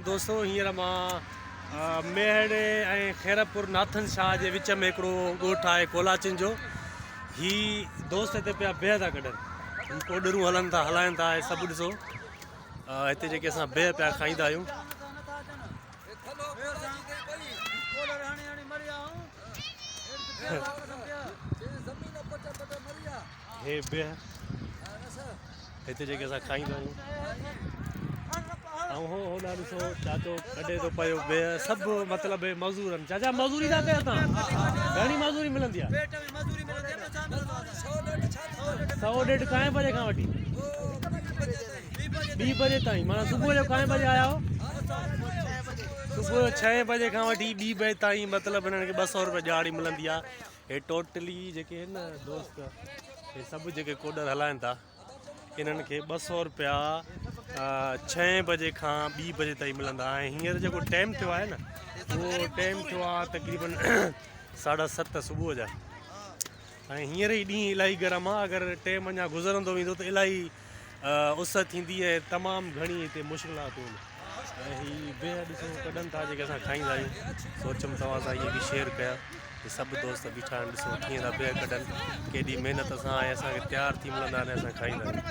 दोस्तों हींअर मां मेहड़ ऐं खैरपुर नाथन शाह जे विच में हिकिड़ो ॻोठु आहे कोलाचिन जो। ही दोस्त हिते पिया बेह था कढनि, कोडरूं हलनि था, हलाइनि था, सभु ॾिसो। हिते जेके असां बेह पिया खाईंदा आहियूं। हे बेह हिते जेके असां खाईंदा आहियूं। ऐं होॾा ॾिसो चाचो कढे थो पियो बेह, सभु मतिलबु मज़दूर आहिनि। चाचा मज़दूरी था कयो तव्हां? घणी मज़दूरी मिलंदी आहे? 100-150 काएं बजे खां वठी 2 बजे ताईं, माना सुबुह जो काएं बजे आया हो? सुबुह जो 6 बजे खां वठी 2 बजे ताईं, मतिलबु हिननि खे 200 रुपया ॾियाड़ी मिलंदी आहे। हे टोटली जेके आहिनि न दोस्त, हे सभु जेके कोडर हलाइनि था, इन्हनि खे 200 रुपया 6 बजे खां 2 बजे ताईं मिलंदा। ऐं हींअर जेको टाइम थियो आहे न, उहो टाइम थियो आहे तक़रीबन 7:30 सुबुह जा। ऐं हींअर ई ॾींहुं इलाही गरम आहे। अगरि टाइम अञा गुज़रंदो वेंदो त इलाही उस थींदी ऐं तमामु घणी हिते मुश्किलातूं आहिनि। ऐं हीअ बेह ॾिसो कढनि था जेके असां खाईंदा आहियूं। सोचमि तव्हां सां इहे बि शेयर कयां। हे सभु दोस्त बीठा आहिनि, ॾिसो कीअं था बेह कढनि, केॾी महिनत सां ऐं असांखे तयारु थी मिलंदा आहिनि, असां खाईंदा आहियूं।